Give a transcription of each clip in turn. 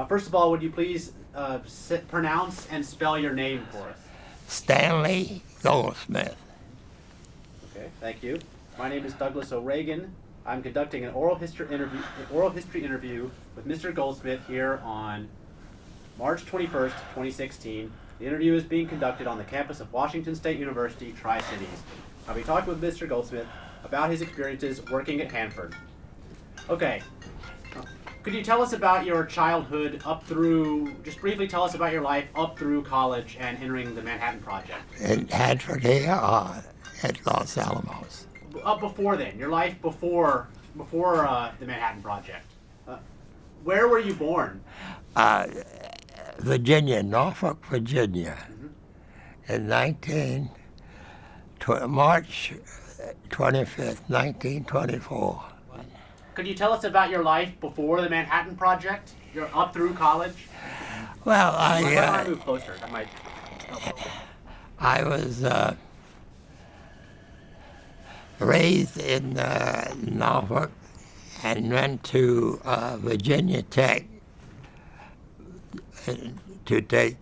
First of all, would you please pronounce and spell your name for us? Stanley Goldsmith. Okay, thank you. My name is Douglas O'Regan. I'm conducting an oral history interview with Mr. Goldsmith here on March 21st, 2016. The interview is being conducted on the campus of Washington State University, Tri-Cities. I'll be talking with Mr. Goldsmith about his experiences working at Hanford. Okay. Could you tell us about your childhood just briefly tell us about your life up through college and entering the Manhattan Project? In Hanford here or at Los Alamos? Before then, your life before the Manhattan Project. Where were you born? Virginia, Norfolk, Virginia, in March 25th, 1924. Could you tell us about your life before the Manhattan Project? You're up through college? Well, I move closer. That might help. I was raised in Norfolk and went to Virginia Tech to get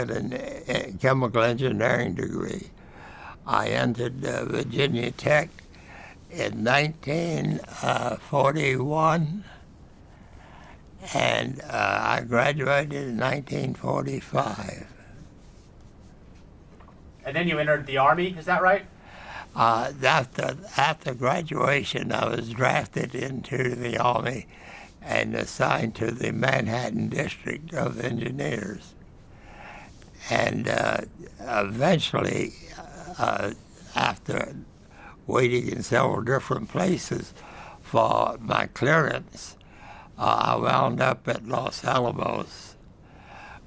a chemical engineering degree. I entered Virginia Tech in 1941, and I graduated in 1945. And then you entered the Army, is that right? After graduation, I was drafted into the Army and assigned to the Manhattan District of Engineers. And eventually, after waiting in several different places for my clearance, I wound up at Los Alamos,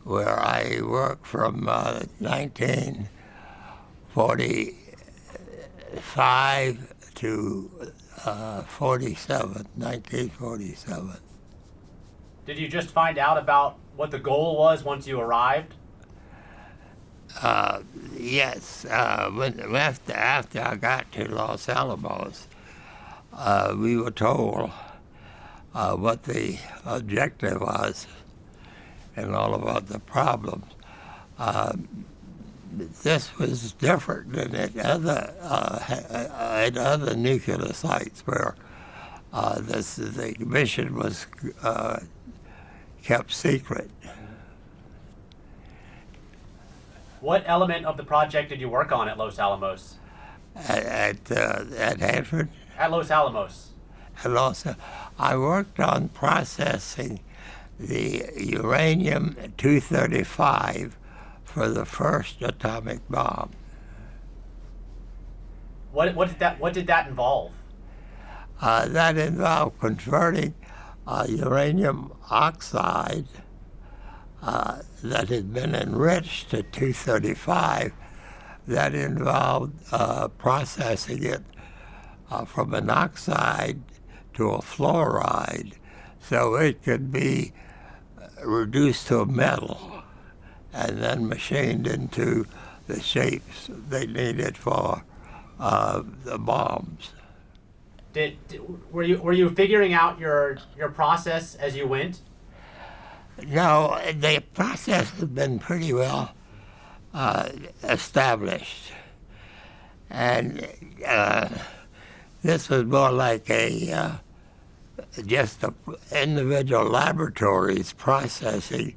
where I worked from 1945 to 1947. Did you just find out about what the goal was once you arrived? Yes. After I got to Los Alamos, we were told what the objective was and all about the problems. This was different than at other nuclear sites where the mission was kept secret. What element of the project did you work on at Los Alamos? At Hanford? At Los Alamos. I worked on processing the uranium-235 for the first atomic bomb. What did that involve? That involved converting uranium oxide that had been enriched to 235. That involved processing it from an oxide to a fluoride so it could be reduced to a metal and then machined into the shapes they needed for the bombs. Were you figuring out your process as you went? No, the process had been pretty well established, and this was more like just individual laboratories processing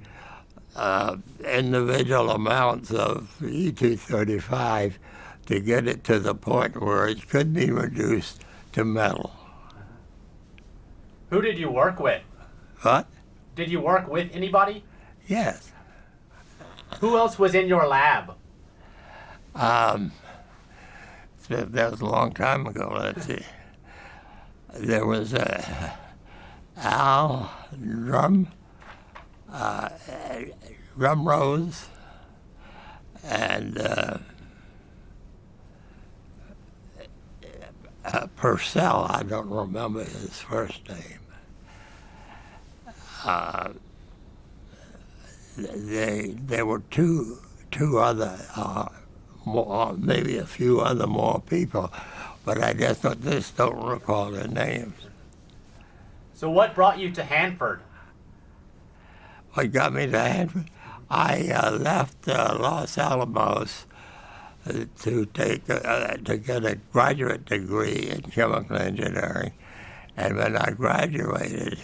individual amounts of E235 to get it to the point where it could be reduced to metal. Who did you work with? What? Did you work with anybody? Yes. Who else was in your lab? That was a long time ago. Let's see. There was Al Drumrose, and Purcell. I don't remember his first name. There were two other, maybe a few other more people, but I just don't recall their names. So what brought you to Hanford? What got me to Hanford? I left Los Alamos to get a graduate degree in chemical engineering, and when I graduated,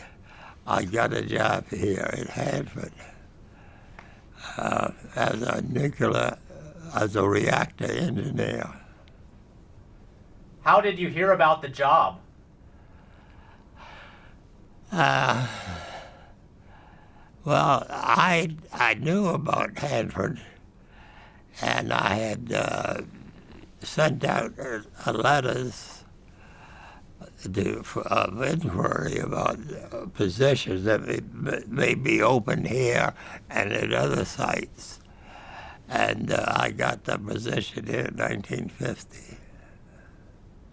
I got a job here in Hanford as a reactor engineer. How did you hear about the job? Well, I knew about Hanford, and I had sent out letters of inquiry about positions that may be open here and at other sites. And I got the position here in 1950.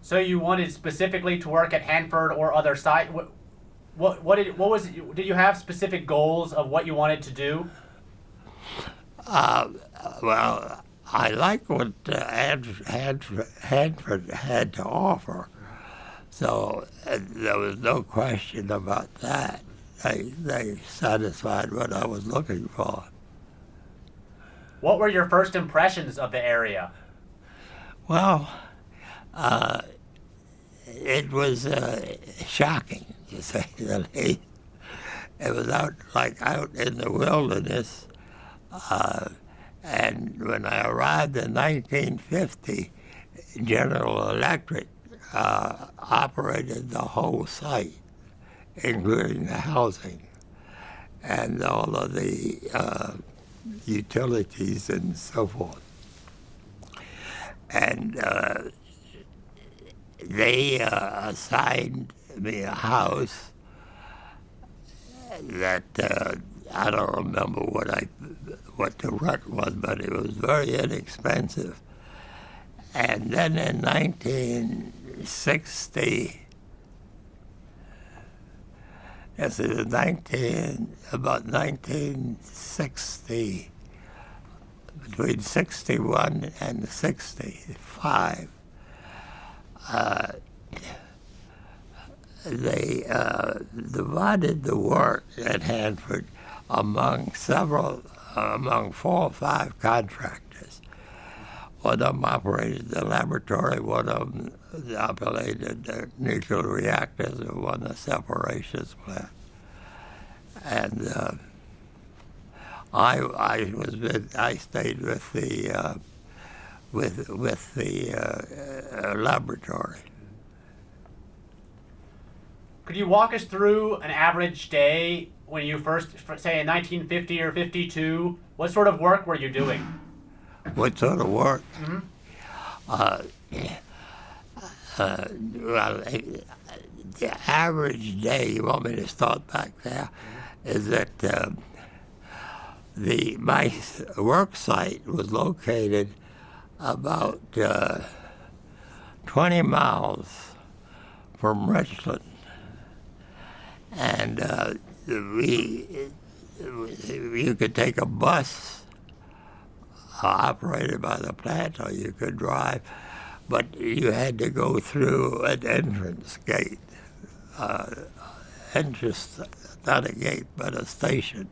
So you wanted specifically to work at Hanford or other site? Did you have specific goals of what you wanted to do? Well, I like what Hanford had to offer, so there was no question about that. They satisfied what I was looking for. What were your first impressions of the area? Well, it was shocking, to say the least. It was out in the wilderness. And when I arrived in 1950, General Electric operated the whole site, including the housing and all of the utilities and so forth. And they assigned me a house that I don't remember what the rent was, but it was very inexpensive. And then in 1960, yes, it was about 1960, between 61 and 65, they divided the work at Hanford among 4 or 5 contractors. One of them operated the laboratory, one of them operated the nuclear reactors, and one the separations plant. And I stayed with the laboratory. Could you walk us through an average day when you first, say in 1950 or 52? What sort of work were you doing? What sort of work? Mm-hmm. Well, the average day, you want me to start back there, is that my work site was located about 20 miles from Richland. And you could take a bus operated by the plant, or you could drive, but you had to go through an entrance gate. Entrance, not a gate, but a station.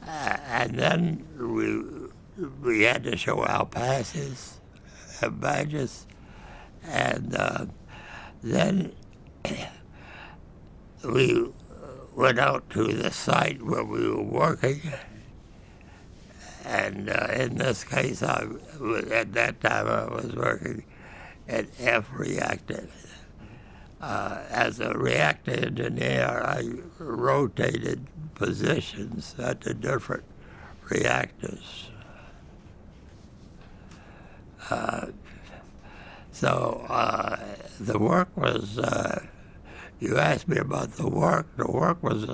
And then we had to show our passes and badges, and then we went out to the site where we were working, and in this case, at that time I was working at F reactor. As a reactor engineer, I rotated positions at the different reactors. So the work was, you asked me about the work. The work was,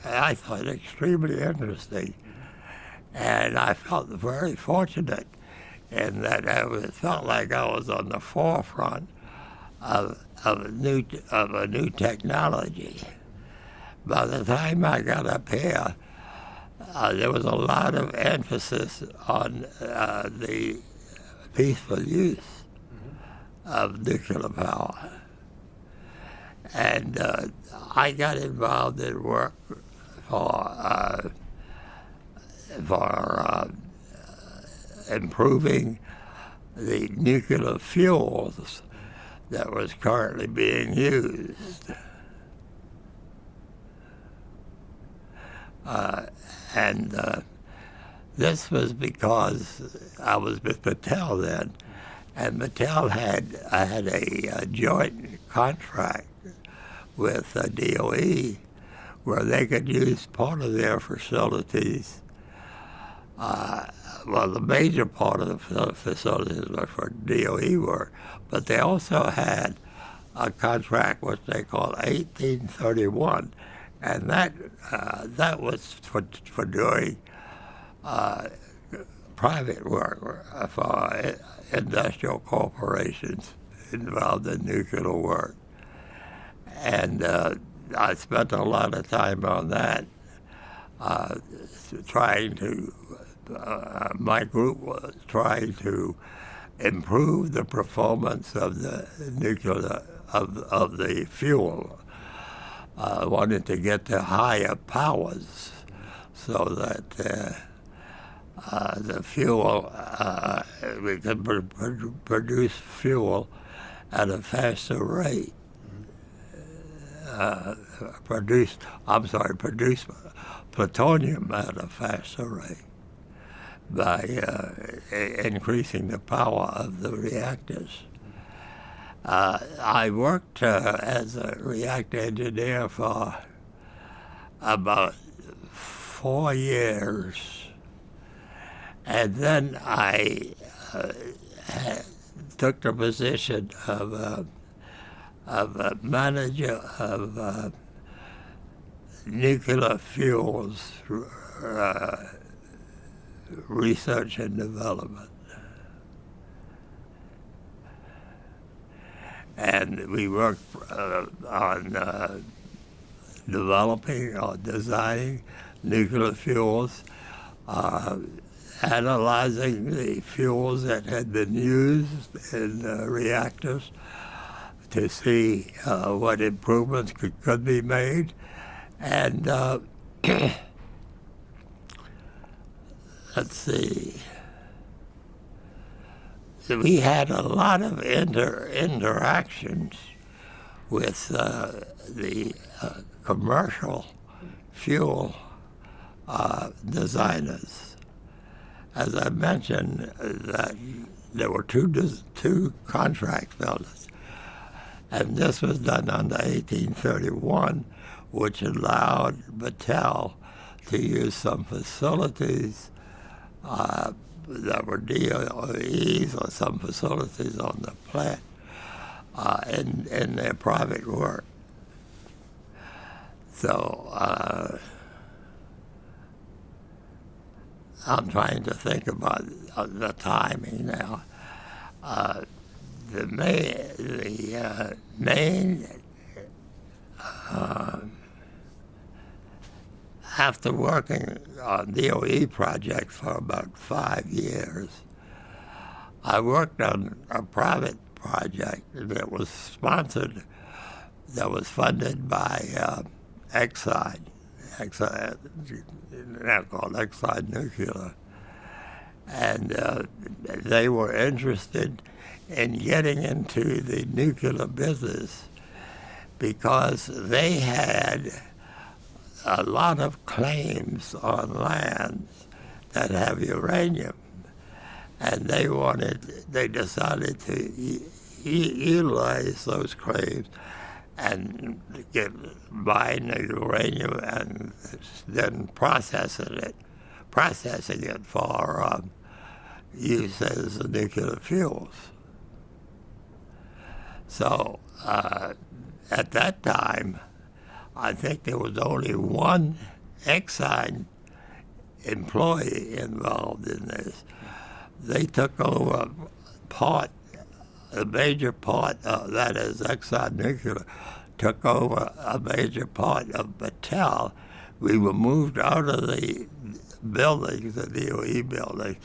I thought, extremely interesting. And I felt very fortunate in that it felt like I was on the forefront of a new technology. By the time I got up here, there was a lot of emphasis on the peaceful use of nuclear power. And I got involved in work for for improving the nuclear fuels that was currently being used. And this was because I was with Mattel then, and Mattel had a joint contract with DOE where they could use part of their facilities. Well, the major part of the facilities were for DOE work, but they also had a contract which they called 1831, and that was for doing private work for industrial corporations involved in nuclear work. And I spent a lot of time on that, trying to, my group was trying to improve the performance of the nuclear, of the fuel. Wanted to get to higher powers so that the fuel, we could produce fuel at a faster rate. Produce plutonium at a faster rate by increasing the power of the reactors. I worked as a reactor engineer for about 4 years, and then I took the position of a manager of nuclear fuels research and development. And we worked on developing or designing nuclear fuels, analyzing the fuels that had been used in reactors to see what improvements could be made. And let's see. We had a lot of interactions with the commercial fuel designers. As I mentioned, that there were two contract builders, and this was done under 1831, which allowed Mattel to use some facilities that were DOEs or some facilities on the plant in their private work. So I'm trying to think about the timing now. The main after working on DOE projects for about 5 years, I worked on a private project that was sponsored, that was funded by Exide, now called Exide Nuclear. And they were interested in getting into the nuclear business because they had a lot of claims on lands that have uranium, and they decided to utilize those claims and mine the uranium and then processing it for use as nuclear fuels. So at that time, I think there was only one Exide employee involved in this. They took over a major part of that is Exide Nuclear, took over a major part of Mattel. We were moved out of the buildings, the DOE buildings,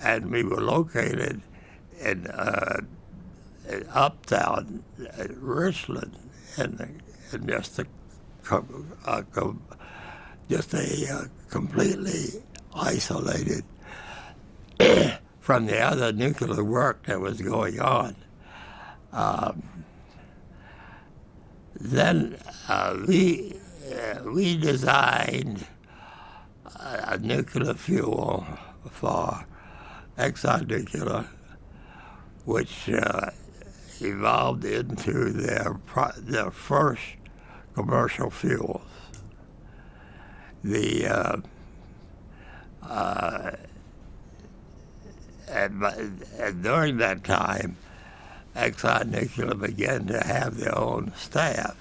and we were located in uptown Richland, in just a completely isolated from the other nuclear work that was going on. Then we designed a nuclear fuel for Exxon Nuclear, which evolved into their first commercial fuels. And during that time, Exxon Nuclear began to have their own staff.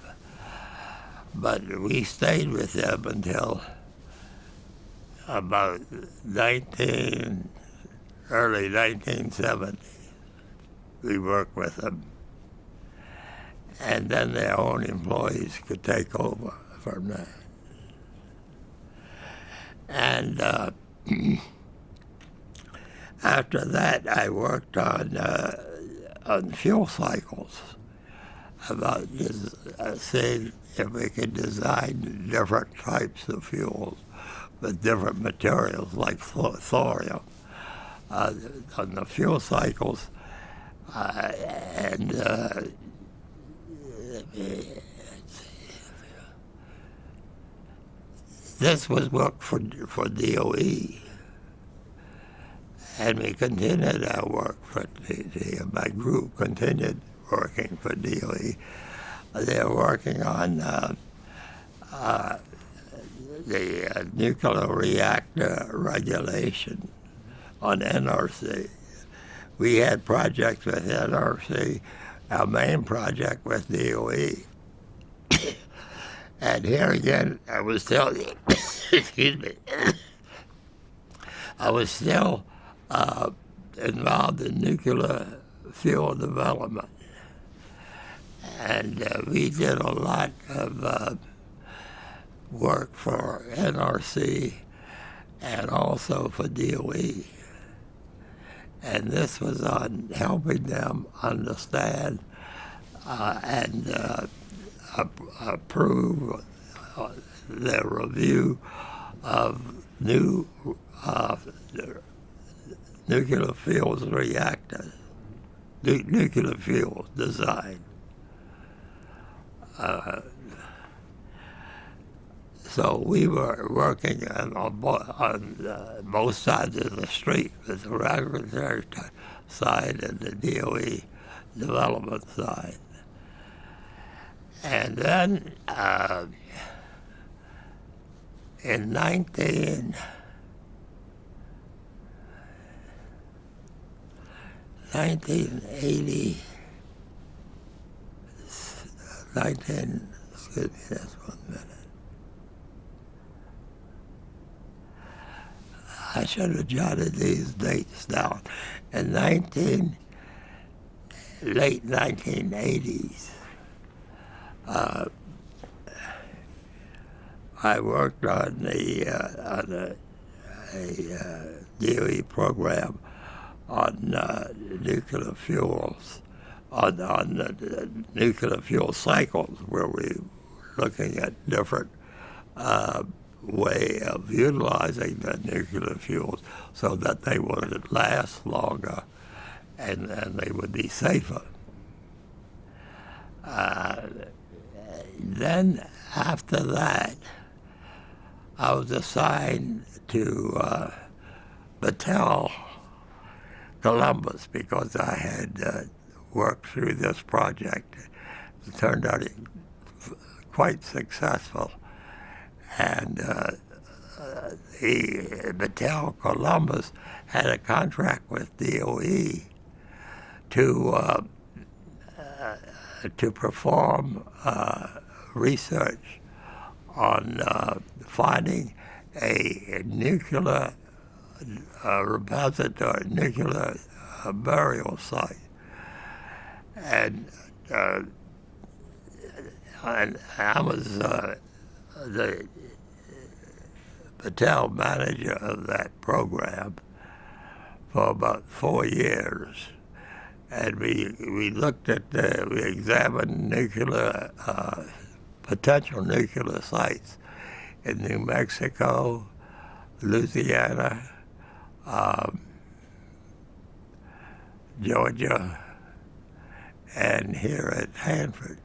But we stayed with them until about early 1970. We worked with them. And then their own employees could take over from that. And after that, I worked on fuel cycles, about seeing if we could design different types of fuels with different materials like thorium. On the fuel cycles, this was work for DOE, and we continued our work for my group continued working for DOE. They were working on the nuclear reactor regulation on NRC. We had projects with NRC, our main project with DOE. And here again, I was still, excuse me, I was still involved in nuclear fuel development. And we did a lot of work for NRC and also for DOE. And this was on helping them understand and approve their review of new nuclear fuels reactors, nuclear fuels design. So we were working on both sides of the street, with the regulatory side and the DOE development side. And then in 1980, excuse me, just 1 minute. I should have jotted these dates down. In late 1980s, I worked on a DOE program on nuclear fuels, on the nuclear fuel cycles, where we were looking at different way of utilizing the nuclear fuels so that they would last longer and they would be safer. Then after that, I was assigned to Battelle, Columbus, because I had worked through this project. It turned out quite successful. And the Battelle, Columbus had a contract with DOE to perform research on finding a nuclear repository, nuclear burial site. And I was the Battelle manager of that program for about 4 years. And we looked at, we examined potential nuclear sites in New Mexico, Louisiana, Georgia, and here at Hanford.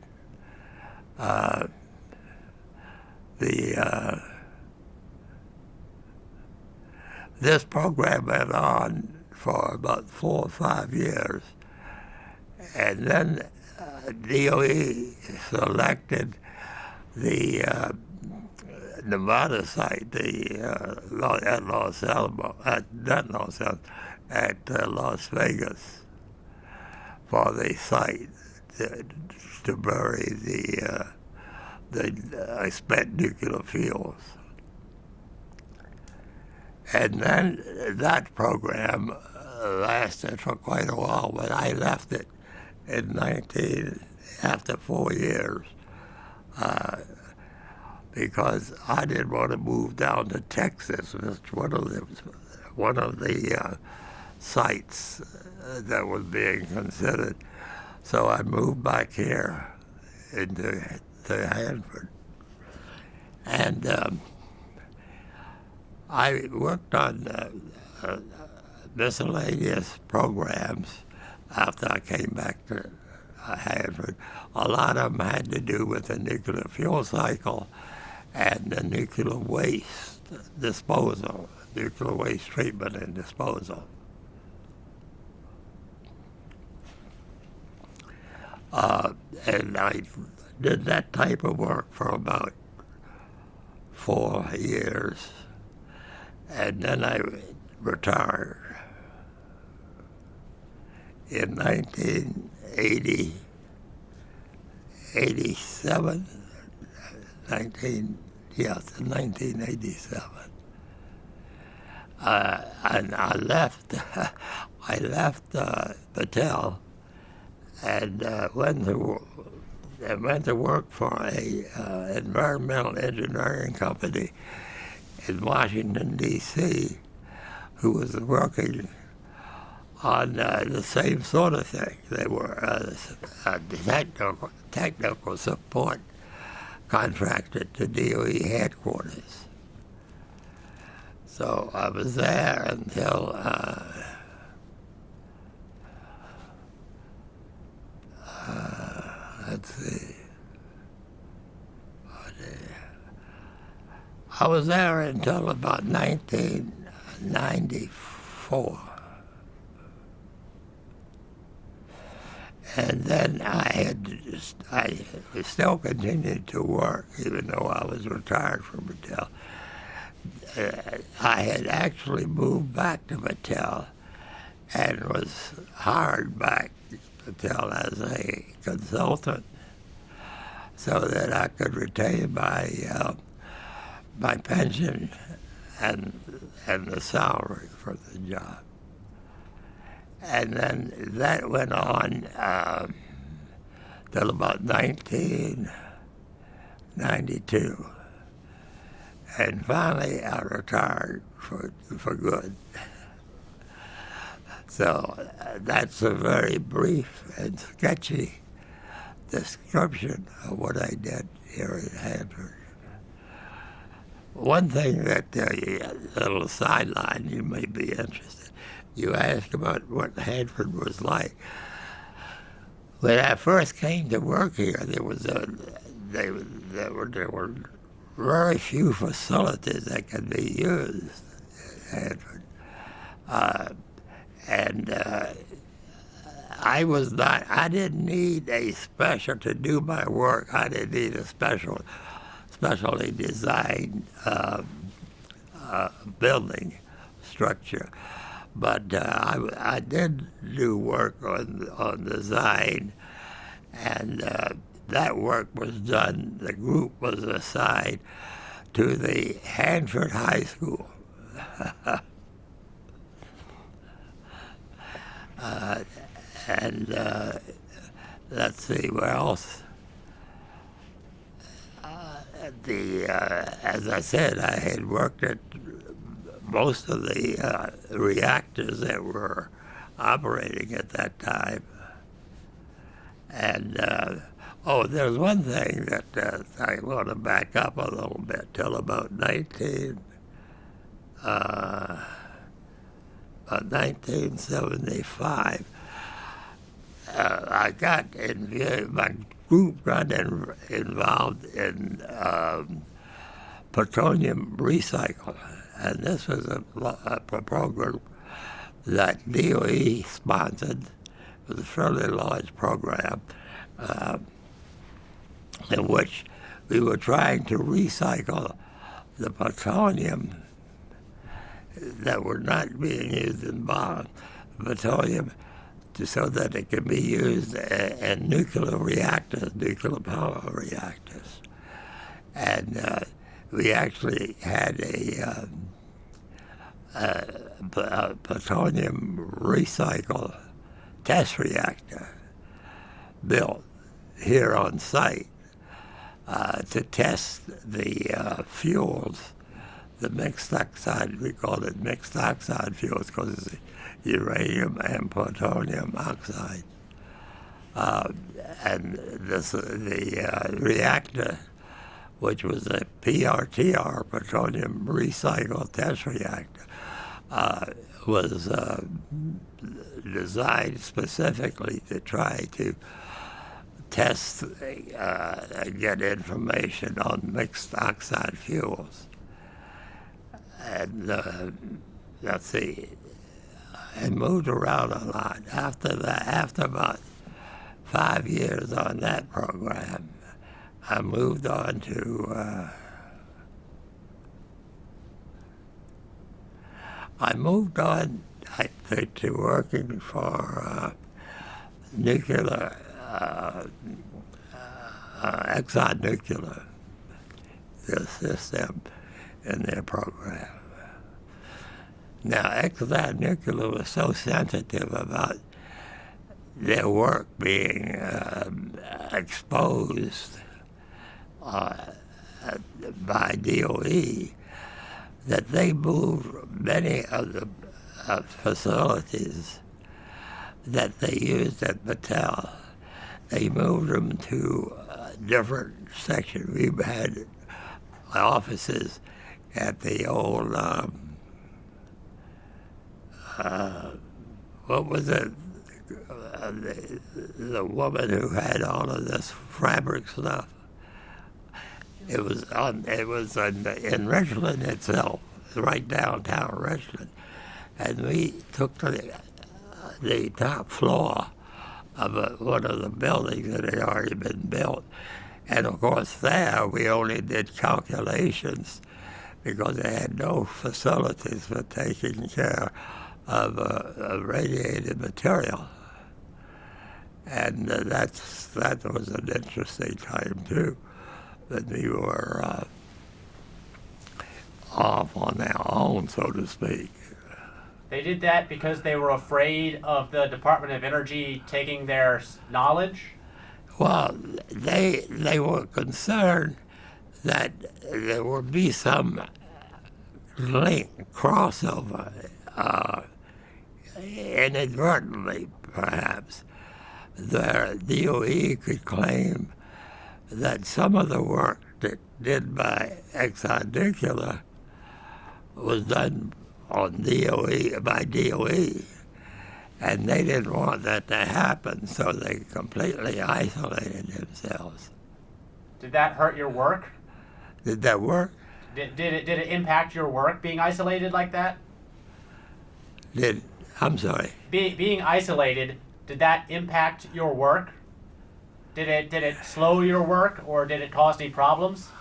This program went on for about 4 or 5 years, and then DOE selected the Nevada site, at Los Alamos, not Los Alamos, at Las Vegas, for the site to bury the spent nuclear fuels. And then that program lasted for quite a while, but I left it after 4 years, because I didn't want to move down to Texas. It's one of the sites that was being considered. So I moved back here to Hanford. And I worked on miscellaneous programs after I came back to Hanford. A lot of them had to do with the nuclear fuel cycle and the nuclear waste disposal, nuclear waste treatment and disposal. And I did that type of work for about 4 years, and then I retired in 1987. In 1987. And I left Battelle and went to work for a environmental engineering company in Washington, D.C., who was working on the same sort of thing. They were technical support contracted to DOE headquarters. So I was there until let's see. I was there until about 1994. And then I still continued to work, even though I was retired from Battelle. I had actually moved back to Battelle and was hired back to Battelle as a consultant so that I could retain my pension and the salary for the job. And then that went on till about 1992. And finally I retired for good. So that's a very brief and sketchy description of what I did here at Hanford. One thing that, a little sideline, you may be interested. You asked about what Hanford was like. When I first came to work here, there were very few facilities that could be used at Hanford, and I didn't need a special to do my work. I didn't need a specially designed building structure. But I did do work on design, and that work was done. The group was assigned to the Hanford High School. And let's see, where else? As I said, I had worked at most of the reactors that were operating at that time. And, there's one thing that I want to back up a little bit till about 19 1975, I got my group got involved in plutonium recycle, and this was a program that DOE sponsored. It was a fairly large program in which we were trying to recycle the plutonium that were not being used in bombs, plutonium, so that it can be used in nuclear reactors, nuclear power reactors. And we actually had a plutonium recycle test reactor built here on site to test the fuels, the mixed oxide. We called it mixed oxide fuels because it's uranium and plutonium oxide. And the reactor, which was a PRTR, plutonium recycle test reactor, was designed specifically to try to test and get information on mixed oxide fuels. And let's see, I moved around a lot. After about 5 years on that program, I moved on to I think, to working for nuclear, Exxon Nuclear, the system in their program. Now, Exxon Nuclear was so sensitive about their work being exposed by DOE that they moved many of the facilities that they used at Battelle. They moved them to different sections. We had offices at the old, what was it? The woman who had all of this fabric stuff. It was in Richland itself, right downtown Richland, and we took the top floor of one of the buildings that had already been built, and of course there we only did calculations because they had no facilities for taking care of radiated material. And that was an interesting time too, that we were off on our own, so to speak. They did that because they were afraid of the Department of Energy taking their knowledge? Well, they were concerned that there would be some link, crossover, inadvertently perhaps. The DOE could claim that some of the work that did by Exxon Nuclear was done on by DOE, and they didn't want that to happen, so they completely isolated themselves. Did that hurt your work? Did that work? Did it impact your work being isolated like that? I'm sorry. Being isolated, did that impact your work? Did it slow your work, or did it cause any problems?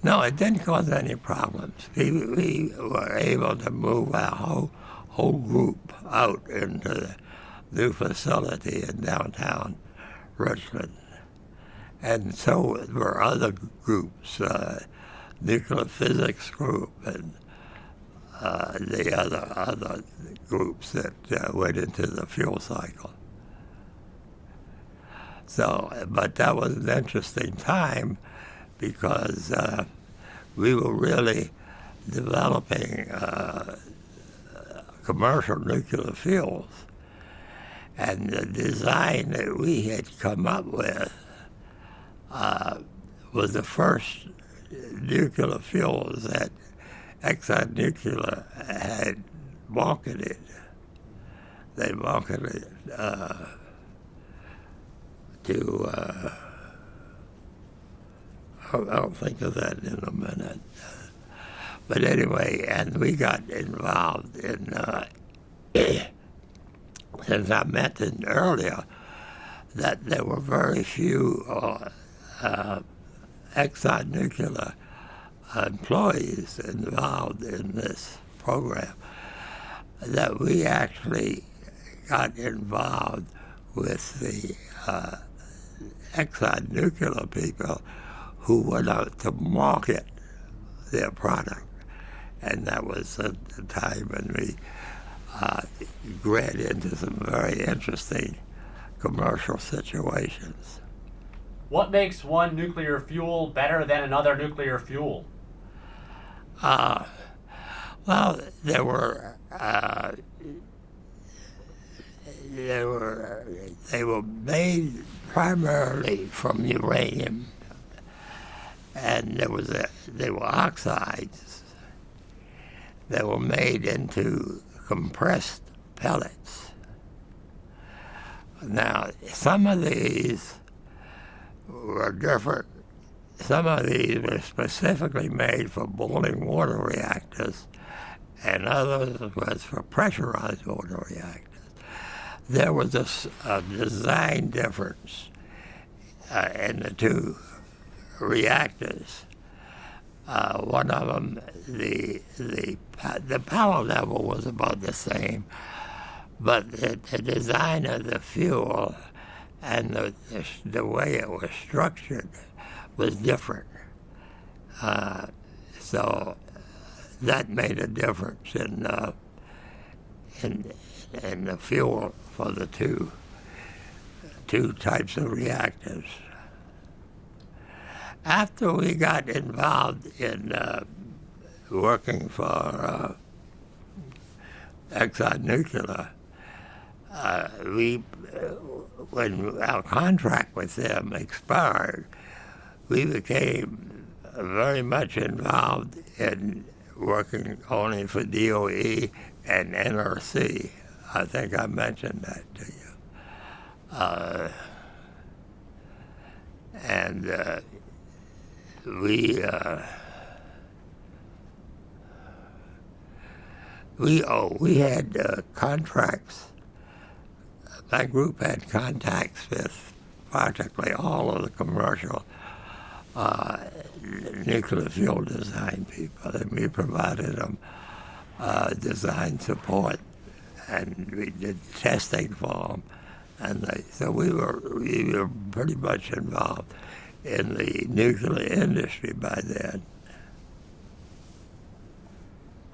No, it didn't cause any problems. We were able to move our whole group out into the new facility in downtown Richland. And so were other groups, nuclear physics group and the other groups that went into the fuel cycle. So, but that was an interesting time because we were really developing commercial nuclear fuels. And the design that we had come up with was the first nuclear fuels that Exxon had marketed. They marketed to, I'll think of that in a minute. But anyway, and we got involved in, since I mentioned earlier that there were very few Exxon Nuclear employees involved in this program, that we actually got involved with the Exxon Nuclear people who went out to market their product. And that was at the time when we ran into some very interesting commercial situations. What makes one nuclear fuel better than another nuclear fuel? Well, they were made primarily from uranium, and they were oxides. They were made into compressed pellets. Now, some of these were different. Some of these were specifically made for boiling water reactors, and others was for pressurized water reactors. There was a design difference in the two reactors. One of them, the power level was about the same, but the design of the fuel and the way it was structured was different. So that made a difference in the fuel for the two types of reactors. After we got involved in working for Exxon Nuclear, when our contract with them expired, we became very much involved in working only for DOE and NRC. I think I mentioned that to you. And we had contracts. My group had contacts with practically all of the commercial nuclear fuel design people, and we provided them design support, and we did testing for them, and so we were pretty much involved in the nuclear industry by then.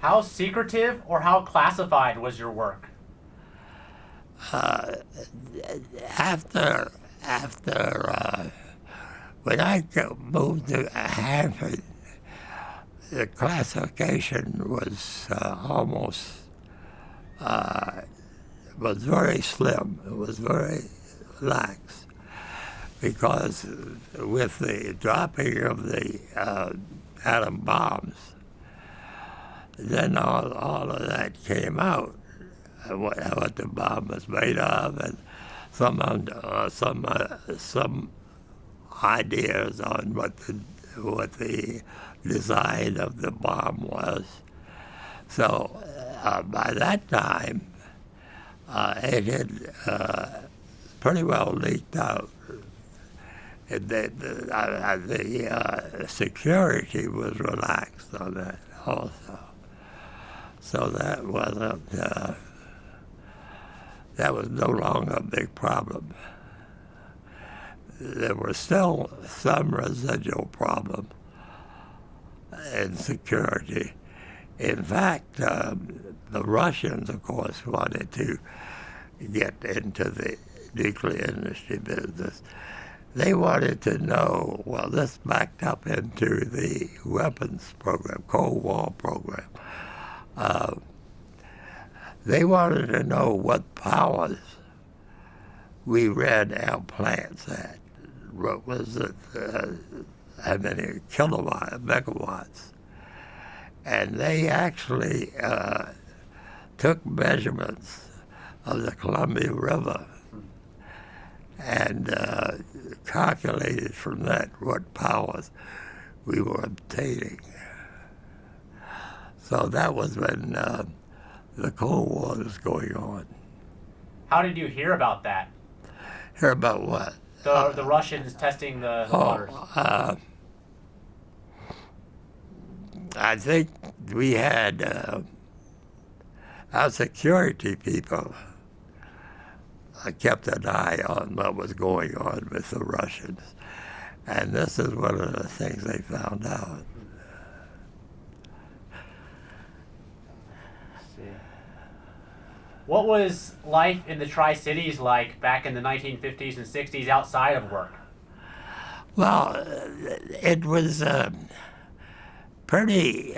How secretive or how classified was your work? After when I moved to Hanford, the classification was was very slim. It was very lax, because with the dropping of the atom bombs, then all of that came out, what the bomb was made of, and some ideas on what the design of the bomb was. So by that time, it had pretty well leaked out. The security was relaxed on that also. So that wasn't, that was no longer a big problem. There was still some residual problem in security. In fact, the Russians, of course, wanted to get into the nuclear industry business. They wanted to know, well, this backed up into the weapons program, Cold War program. They wanted to know what powers we ran our plants at. Was it how many megawatts? and they actually took measurements of the Columbia River and calculated from that what powers we were obtaining. So that was when the Cold War was going on. How did you hear about that? Hear about what? The Russians testing the waters. I think we had our security people kept an eye on what was going on with the Russians. And this is one of the things they found out. What was life in the Tri-Cities like back in the 1950s and 60s outside of work? Well, it was pretty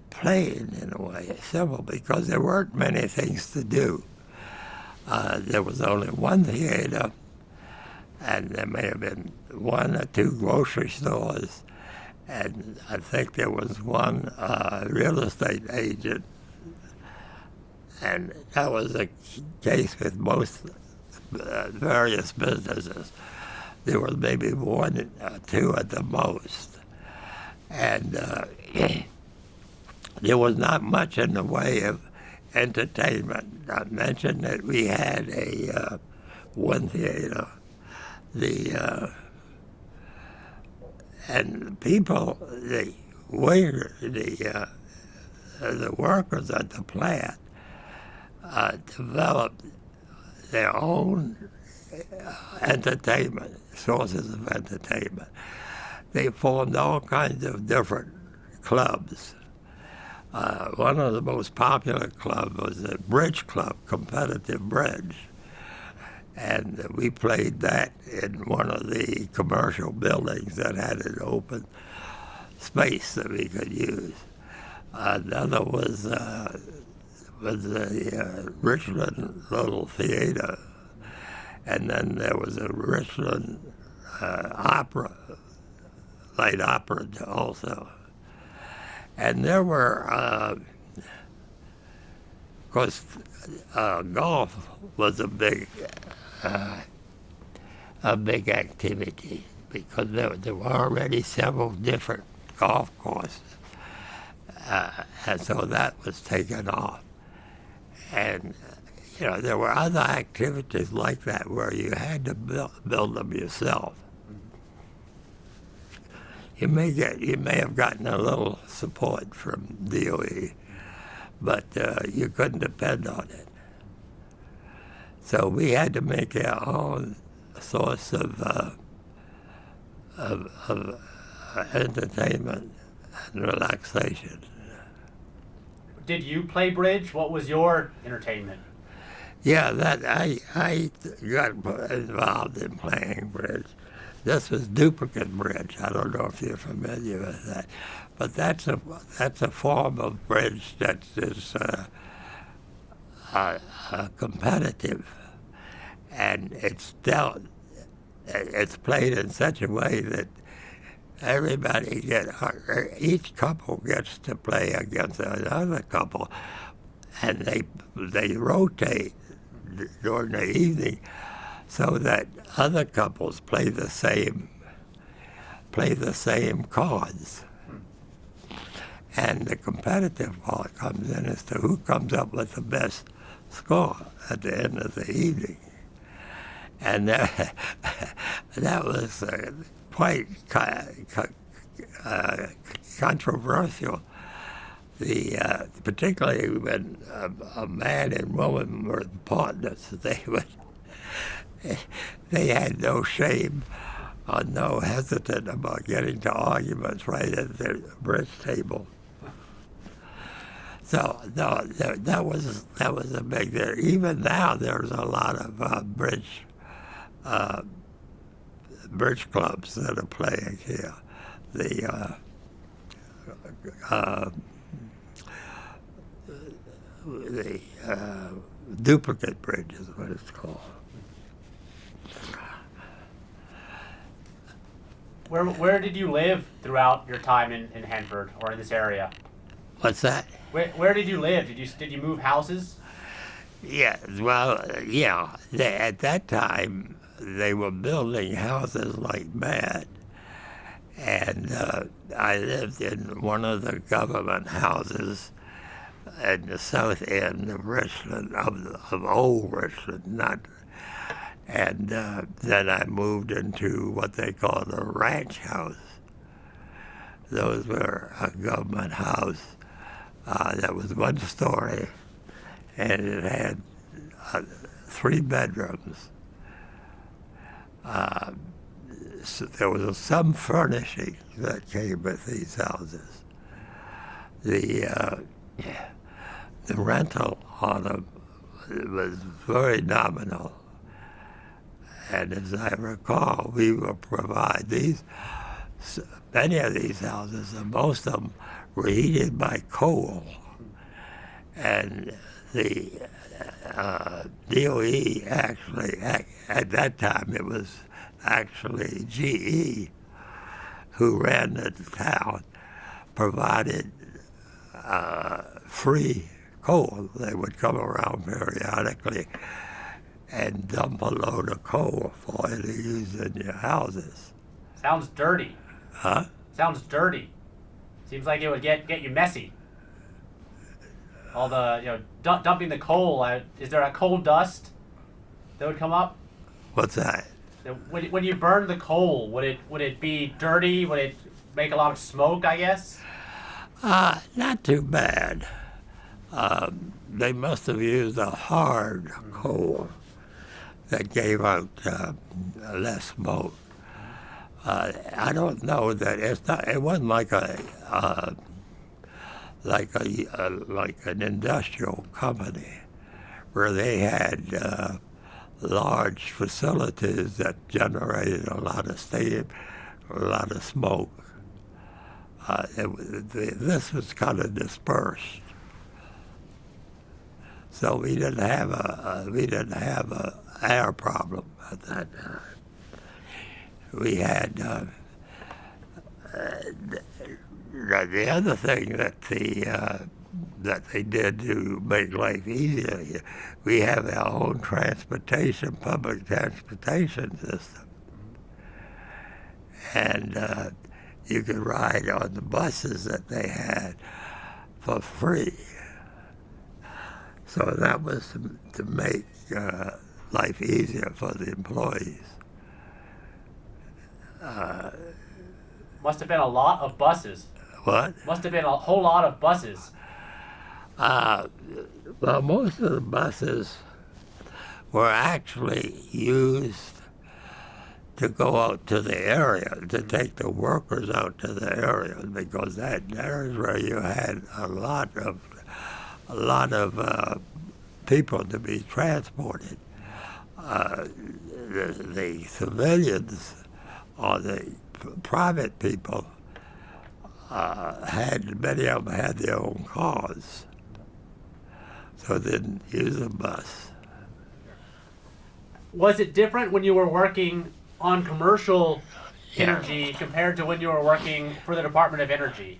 plain in a way, simple, because there weren't many things to do. There was only one theater, and there may have been one or two grocery stores, and I think there was one real estate agent. And that was the case with most various businesses. There was maybe one or two at the most. And there was not much in the way of entertainment. I mentioned that we had a one theater. And the people, the workers at the plant, developed their own entertainment, sources of entertainment. They formed all kinds of different clubs. One of the most popular clubs was the Bridge Club, competitive bridge. And we played that in one of the commercial buildings that had an open space that we could use. Another was the Richland Little Theater, and then there was a Richland opera, light opera also. And there were, of course, golf was a big activity because there were already several different golf courses, and so that was taken off. And, there were other activities like that where you had to build them yourself. You may have gotten a little support from DOE, but you couldn't depend on it. So we had to make our own source of entertainment and relaxation. Did you play bridge? What was your entertainment? Yeah, that I got involved in playing bridge. This was duplicate bridge. I don't know if you're familiar with that, but that's a form of bridge that is competitive, and it's played in such a way that each couple gets to play against another couple, and they rotate during the evening so that other couples play the same cards. And the competitive part comes in as to who comes up with the best score at the end of the evening. And that was quite controversial. Particularly when a man and woman were partners, they had no shame or no hesitant about getting to arguments right at the bridge table. So no, that was a big deal. Even now, there's a lot of bridge clubs that are playing here. The duplicate bridge is what it's called. Where did you live throughout your time in Hanford or in this area? What's that? Where did you live? Did you move houses? Yeah, well, yeah. At that time, they were building houses like mad. And I lived in one of the government houses at the south end of Richland, of old Richland, not. And then I moved into what they called a ranch house. Those were a government house that was one story, and it had 3 bedrooms. So there was some furnishing that came with these houses. The rental on them was very nominal, and as I recall, we would provide many of these houses, and most of them were heated by coal, and the DOE actually, at that time, it was actually GE who ran the town, provided free coal. They would come around periodically and dump a load of coal for you to use in your houses. Sounds dirty. Huh? Sounds dirty. Seems like it would get you messy. All the dumping the coal. Is there a coal dust that would come up? What's that? When you burn the coal, would it be dirty? Would it make a lot of smoke, I guess? Not too bad. They must have used a hard coal that gave out less smoke. I don't know that it wasn't like an industrial company where they had large facilities that generated a lot of steam, a lot of smoke. This was kind of dispersed, so we didn't have a air problem at that time. We had the other thing that they did to make life easier. We have our own public transportation system, and you could ride on the buses that they had for free. So that was to make life easier for the employees. Must have been a lot of buses. What? Must have been a whole lot of buses. Well, most of the buses were actually used to go out to the area, to take the workers out to the area, because that is where you had a lot of people to be transported. The civilians or the private people many of them had their own cars, so they didn't use a bus. Was it different when you were working on commercial energy compared to when you were working for the Department of Energy?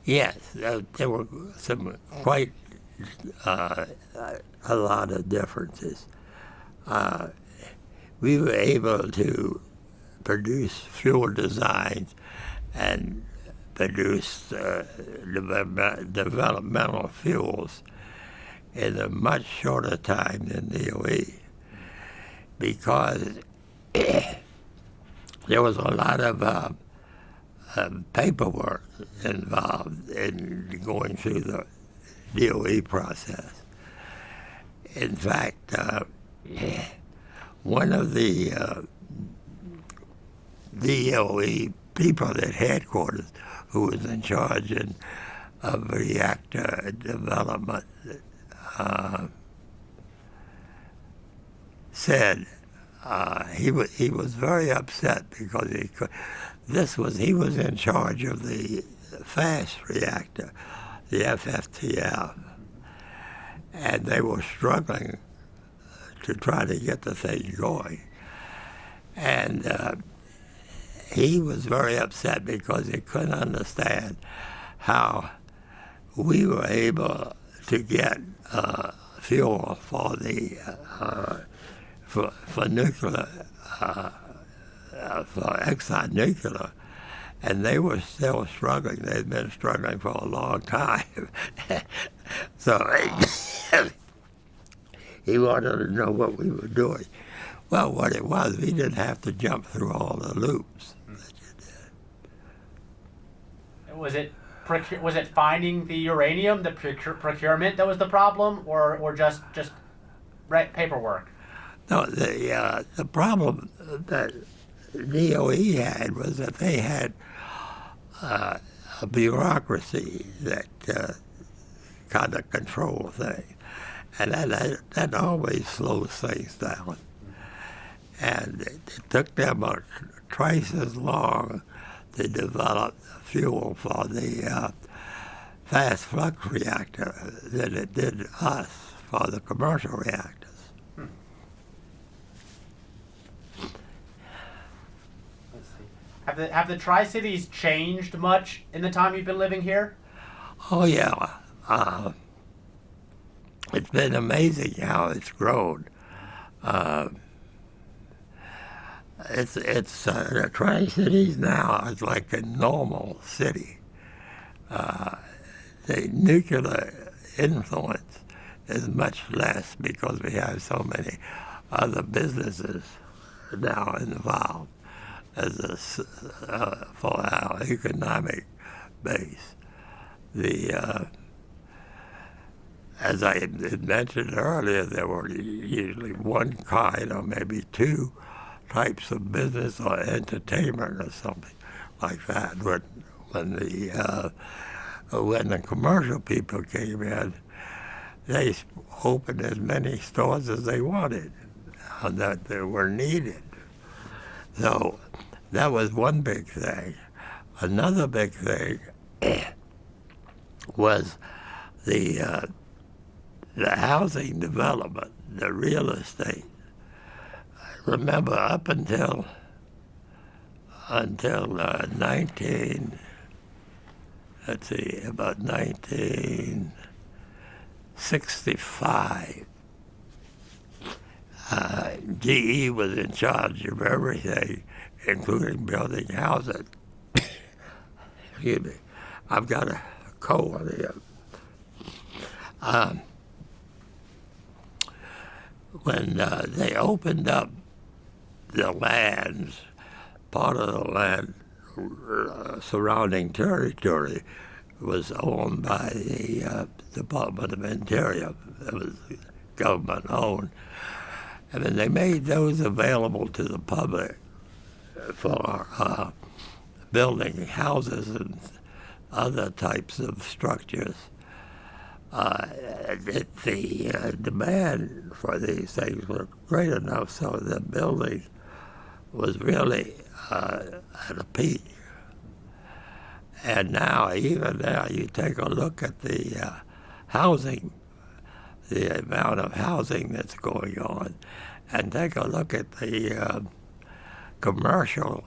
Yes, there were some quite a lot of differences. We were able to produce fuel designs and produce developmental fuels in a much shorter time than DOE, because there was a lot of paperwork involved in going through the DOE process. In fact, one of the DOE people at headquarters who was in charge of reactor development said he was very upset because he was in charge of the fast reactor, the FFTF, and they were struggling to try to get the thing going. And he was very upset because he couldn't understand how we were able to get fuel for the for nuclear for Exxon Nuclear, and they were still struggling. They'd been struggling for a long time. So he wanted to know what we were doing. Well, what it was, we didn't have to jump through all the loops that you did. Was it finding the uranium, the procurement that was the problem, or just paperwork? No, the problem that DOE had was that they had a bureaucracy that kind of controlled things, and that always slows things down. And it took them twice as long to develop fuel for the fast flux reactor than it did us for the commercial reactors. Let's see. Have the Tri-Cities changed much in the time you've been living here? Oh yeah, it's been amazing how it's grown. It's the Tri-Cities now is like a normal city. The nuclear influence is much less because we have so many other businesses now involved for our economic base. As I had mentioned earlier, there were usually one kind or maybe two types of business or entertainment or something like that. When the commercial people came in, they opened as many stores as they wanted that they were needed. So that was one big thing. Another big thing was the housing development, the real estate. Remember, up until 1965, GE was in charge of everything, including building houses. Excuse me, I've got a cold here. When they opened up the lands, part of the land surrounding territory was owned by the Department of Interior. It was government owned. And then they made those available to the public for building houses and other types of structures. The demand for these things was great enough so the building was really at a peak. And now, even now, you take a look at the housing, the amount of housing that's going on, and take a look at the commercial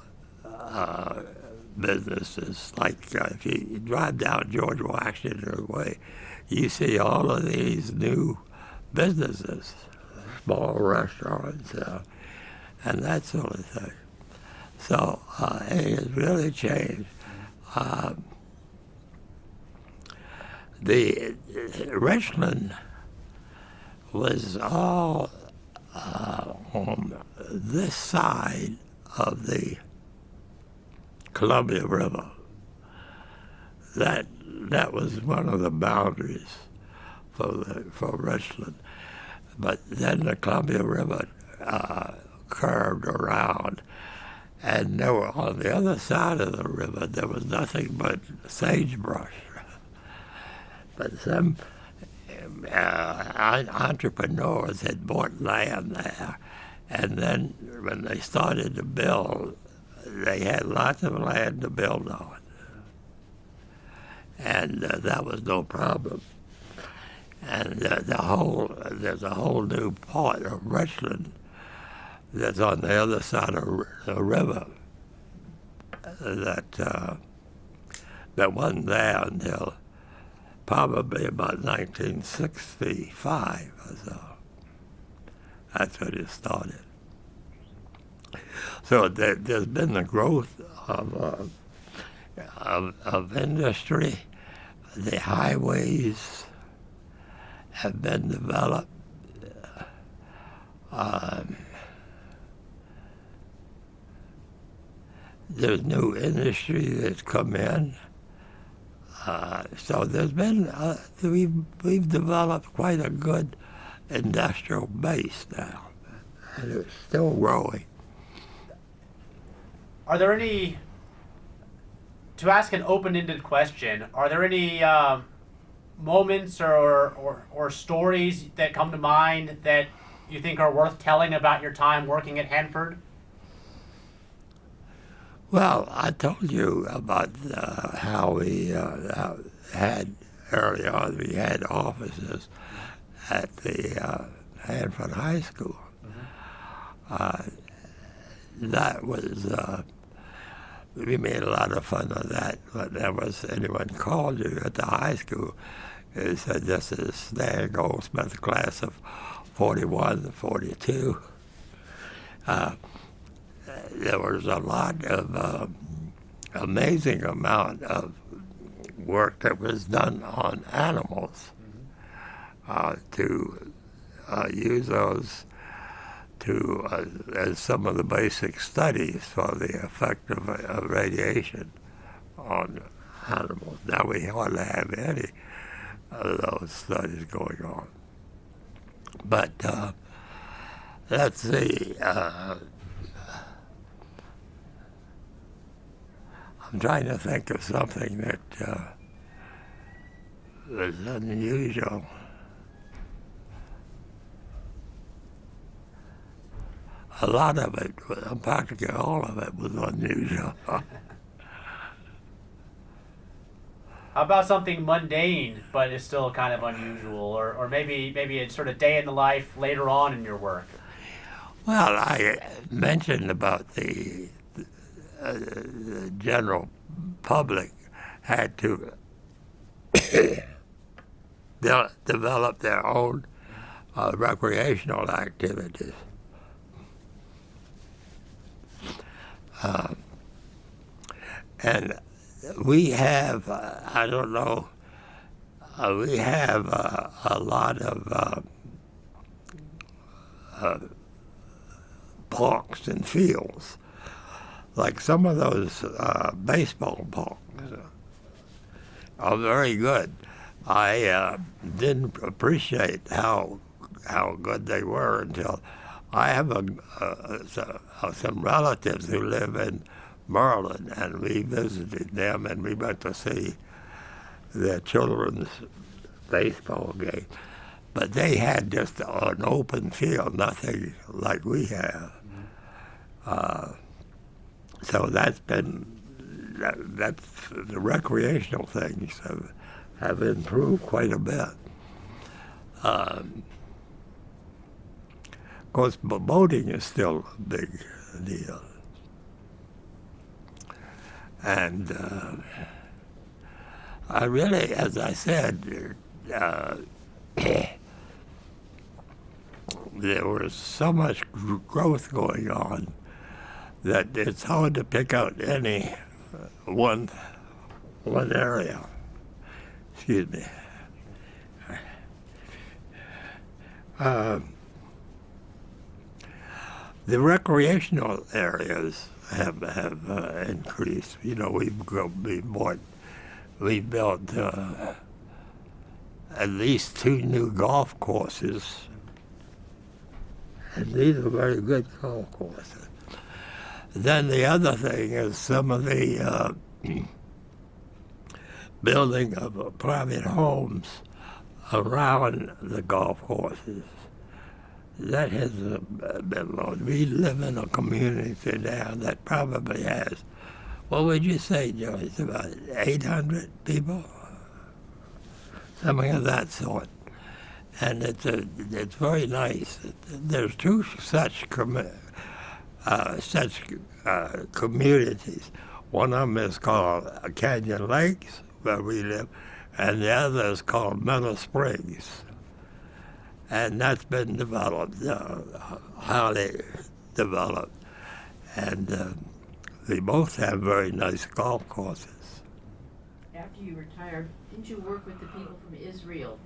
businesses. Like if you drive down George Washington Way, you see all of these new businesses, small restaurants, and that sort of thing. So it has really changed. The Richland was all on this side of the Columbia River. That was one of the boundaries for Richland. But then the Columbia River curved around, and there were, on the other side of the river, there was nothing but sagebrush. But some entrepreneurs had bought land there, and then when they started to build, they had lots of land to build on. And that was no problem. And there's a whole new part of Richland that's on the other side of the river that wasn't there until probably about 1965 or so. That's when it started. So there's been the growth of industry. The highways have been developed. There's new industry that's come in. So there's been, we've developed quite a good industrial base now, and it's still growing. Are there any, to ask an open-ended question, are there any moments or stories that come to mind that you think are worth telling about your time working at Hanford? Well, I told you about how we had, early on, we had offices at the Hanford High School. That was, we made a lot of fun of that. Whenever anyone called you at the high school, they said, this is Stanley Goldsmith, class of 41, 42. There was a lot of amazing amount of work that was done on animals to use those to as some of the basic studies for the effect of radiation on animals. Now we hardly have any of those studies going on. But let's see. I'm trying to think of something that was unusual. A lot of it, practically all of it, was unusual. How about something mundane, but is still kind of unusual, or maybe a sort of day in the life later on in your work? Well, I mentioned about the general public had to develop their own recreational activities. And we have, I don't know, we have a lot of parks and fields. Like some of those baseball parks are very good. I didn't appreciate how good they were until I have some relatives who live in Maryland, and we visited them, and we went to see their children's baseball game. But they had just an open field, nothing like we have. So that's the recreational things have improved quite a bit. Of course, boating is still a big deal. And I really, as I said, there was so much growth going on that it's hard to pick out any one area. Excuse me. The recreational areas have increased. You know, we built at least 2 new golf courses, and these are very good golf courses. Then the other thing is some of the building of private homes around the golf courses. That has been low. We live in a community now that probably has, what would you say, Joyce, about 800 people? Something of that sort. And it's very nice. There's 2 such communities. One of them is called Canyon Lakes, where we live, and the other is called Meadow Springs. And that's been developed, highly developed. And they both have very nice golf courses. After you retired, didn't you work with the people from Israel,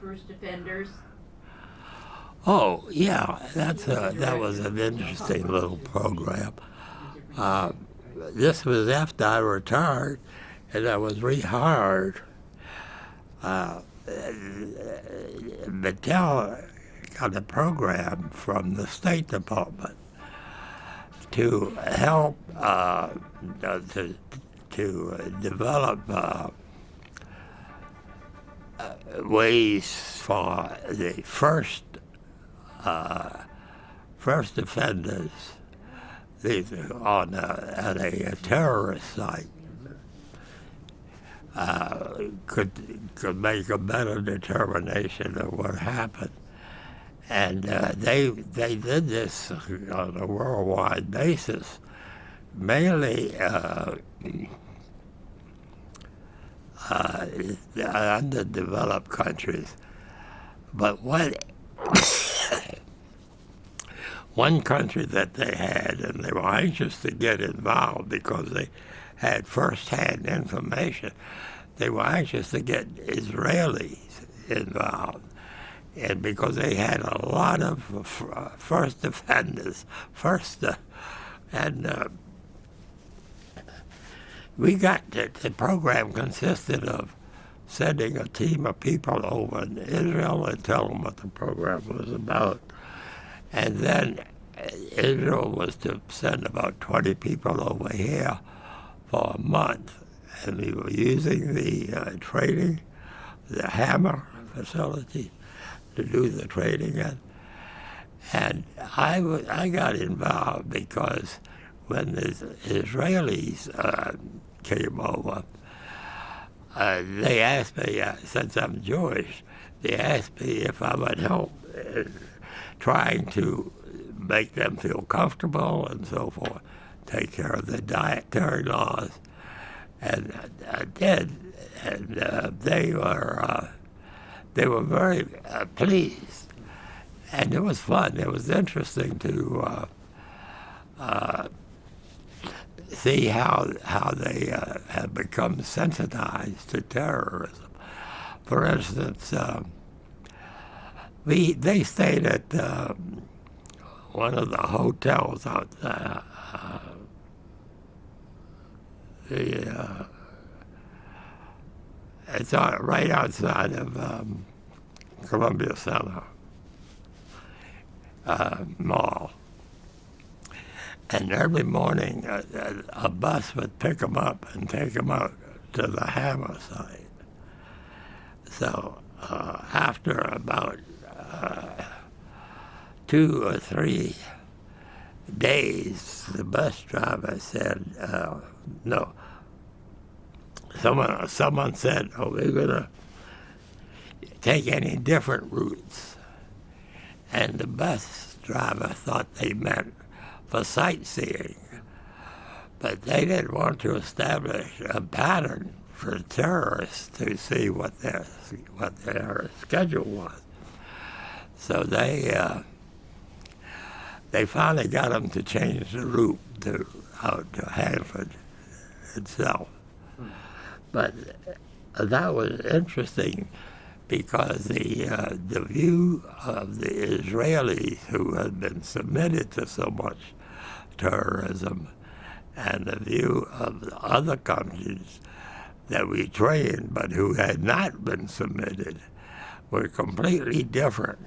first offenders? Oh, yeah, that was an interesting little program. This was after I retired, and I was rehired. Mattel got a program from the State Department to help to develop ways for the first offenders at a terrorist site could make a better determination of what happened. And they did this on a worldwide basis, mainly underdeveloped countries. But one country that they had, and they were anxious to get involved because they had first-hand information, they were anxious to get Israelis involved. And because they had a lot of first offenders, we got the program consisted of sending a team of people over in Israel and tell them what the program was about. And then Israel was to send about 20 people over here for a month. And we were using the training, the Hammer facility, to do the training in. And I got involved because when the Israelis came over, they asked me, since I'm Jewish, they asked me if I would help in trying to make them feel comfortable and so forth, take care of the dietary laws. And I did, and they were very pleased, and it was fun. It was interesting to see how they have become sensitized to terrorism. For instance, they stayed at one of the hotels out there. It's right outside of Columbia Center Mall. And every morning a bus would pick them up and take them out to the Hammer site. So after about 2 or 3 days, the bus driver said, no. Someone said, oh, we're going to take any different routes. And the bus driver thought they meant for sightseeing. But they didn't want to establish a pattern for terrorists to see what their schedule was. So they finally got them to change the route out to Hanford itself. But that was interesting because the view of the Israelis who had been submitted to so much terrorism and the view of the other countries that we trained but who had not been submitted were completely different,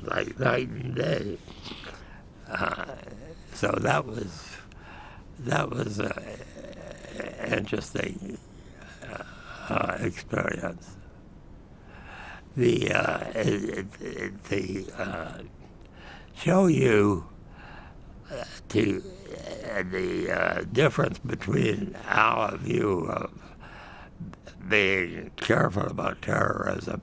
like night and day. So that was interesting experience. Show you to the difference between our view of being careful about terrorism.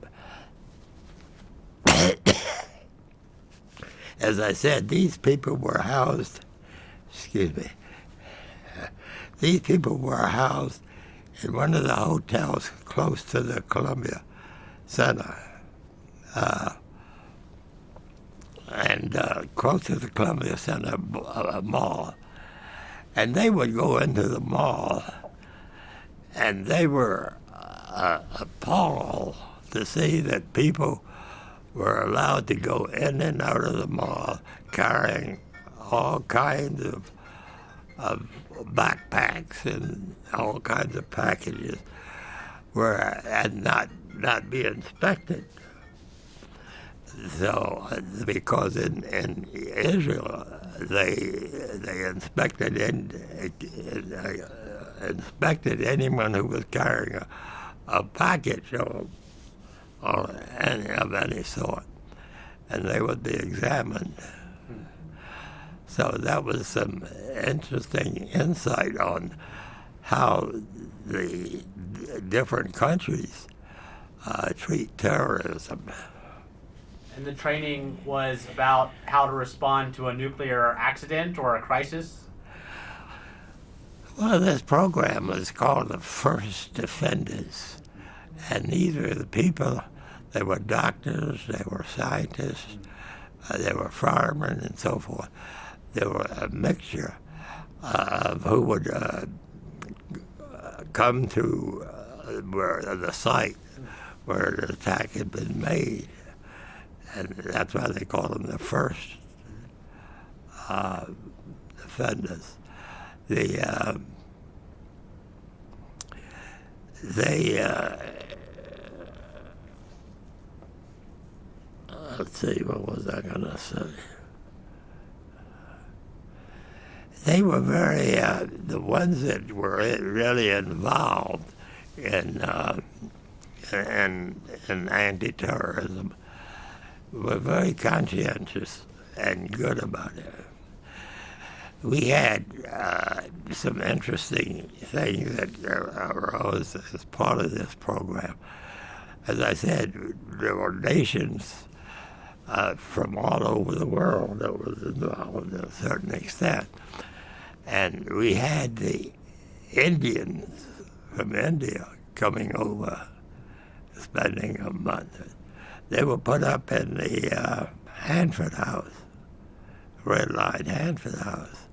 As I said, these people were housed, these people were housed in one of the hotels close to the Columbia Center. Close to the Columbia Center mall. And they would go into the mall, and they were appalled to see that people were allowed to go in and out of the mall carrying all kinds of backpacks and all kinds of packages and not be inspected. So, because in Israel they inspected anyone who was carrying a package or any of any sort, and they would be examined. So that was some interesting insight on how the different countries treat terrorism. And the training was about how to respond to a nuclear accident or a crisis? Well, this program was called the First Defenders. And these were the people, they were doctors, they were scientists, they were firemen and so forth. They were a mixture of who would come to where the site where the attack had been made. And that's why they call them the First Defenders. Let's see, what was I going to say? They were very, the ones that were really involved in anti-terrorism were very conscientious and good about it. We had some interesting things that arose as part of this program. As I said, there were nations from all over the world that was involved to a certain extent. And we had the Indians from India coming over, spending a month. They were put up in the Hanford House, Red Line Hanford House.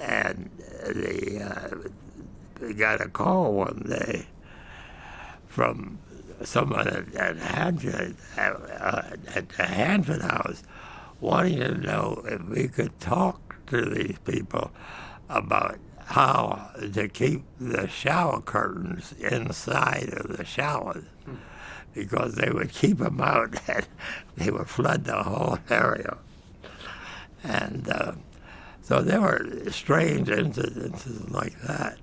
And they got a call one day from someone at Hanford, at the Hanford House, wanting to know if we could talk to these people about how to keep the shower curtains inside of the showers, because they would keep them out and they would flood the whole area. And so there were strange incidences like that.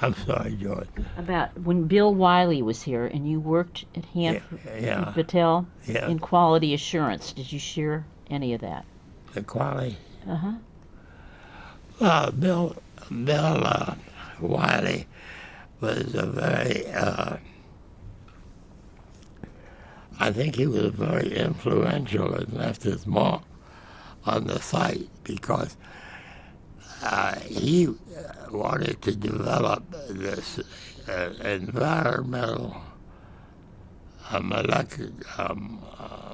I'm sorry, George. About when Bill Wiley was here and you worked at Patel in quality assurance. Did you share any of that? The quality? Uh-huh. Well, Bill Wiley was a very, I think he was very influential and left his mark on the site because he wanted to develop this environmental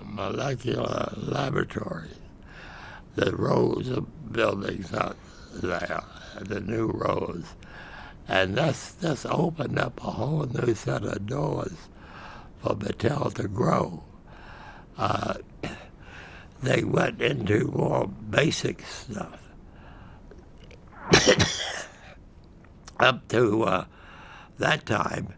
molecular laboratory. The rows of buildings out there, the new rows. And this opened up a whole new set of doors for Battelle to grow. They went into more basic stuff. Up to that time,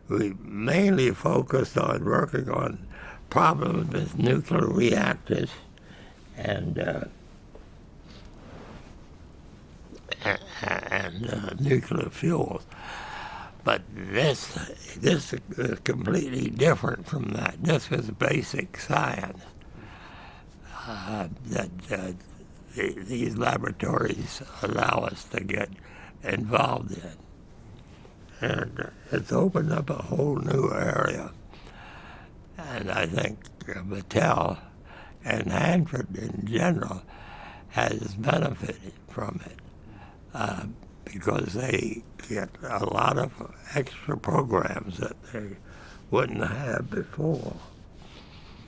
we mainly focused on working on problems with nuclear reactors and nuclear fuels. But this is completely different from that. This was basic science that these laboratories allow us to get involved in. And it's opened up a whole new area. And I think Battelle and Hanford in general has benefited from it. because they get a lot of extra programs that they wouldn't have before.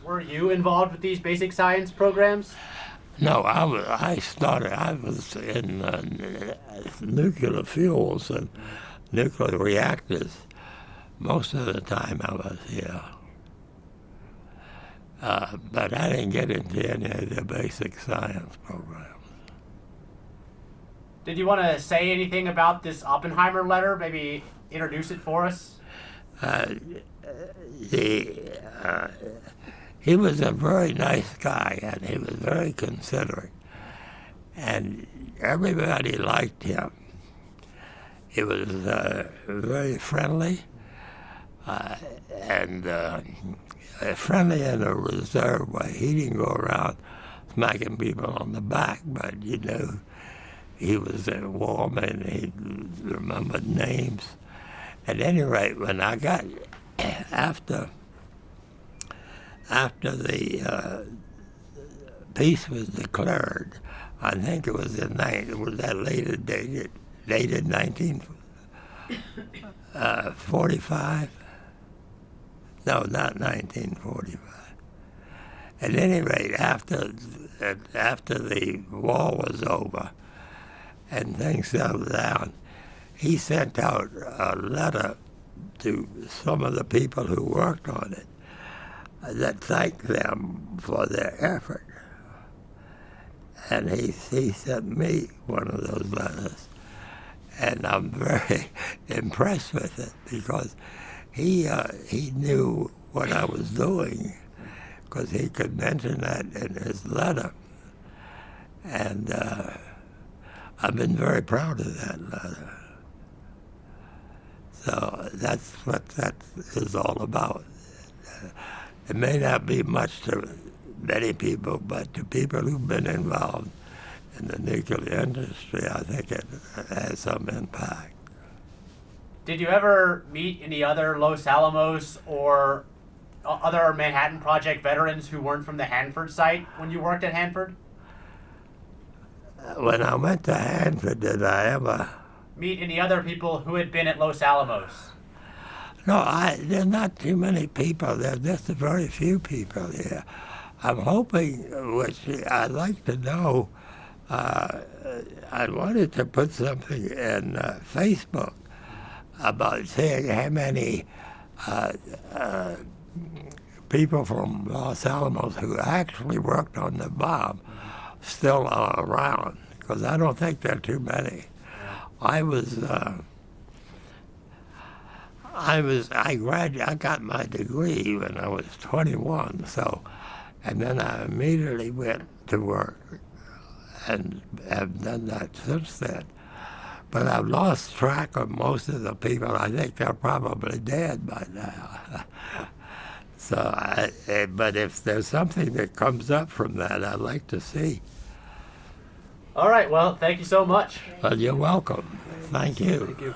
Were you involved with these basic science programs? No, I was in nuclear fuels and nuclear reactors. Most of the time I was here. But I didn't get into any of the basic science programs. Did you want to say anything about this Oppenheimer letter? Maybe introduce it for us? He was a very nice guy, and he was very considerate, and everybody liked him. He was very friendly, and friendly in a reserved way. He didn't go around smacking people on the back, but you know, he was warm and he remembered names. At any rate, when I got after the peace was declared, I think it was that later dated 1945. No, not 1945. At any rate, after the war was over and things settled down, he sent out a letter to some of the people who worked on it that thanked them for their effort. And he sent me one of those letters. And I'm very impressed with it because he knew what I was doing because he could mention that in his letter. And I've been very proud of that letter. So that's what that is all about. It may not be much to many people, but to people who've been involved in the nuclear industry, I think it has some impact. Did you ever meet any other Los Alamos or other Manhattan Project veterans who weren't from the Hanford site when you worked at Hanford? When I went to Hanford, did I ever meet any other people who had been at Los Alamos? No, there's not too many people. There's just a very few people here. I'm hoping, which I'd like to know, I wanted to put something in Facebook about saying how many people from Los Alamos who actually worked on the bomb still are around, because I don't think there are too many. I got my degree when I was 21, and then I immediately went to work and have done that since then. But I've lost track of most of the people. I think they're probably dead by now. But if there's something that comes up from that, I'd like to see. All right, well, thank you so much. Well, you're welcome. Thank you. Thank you.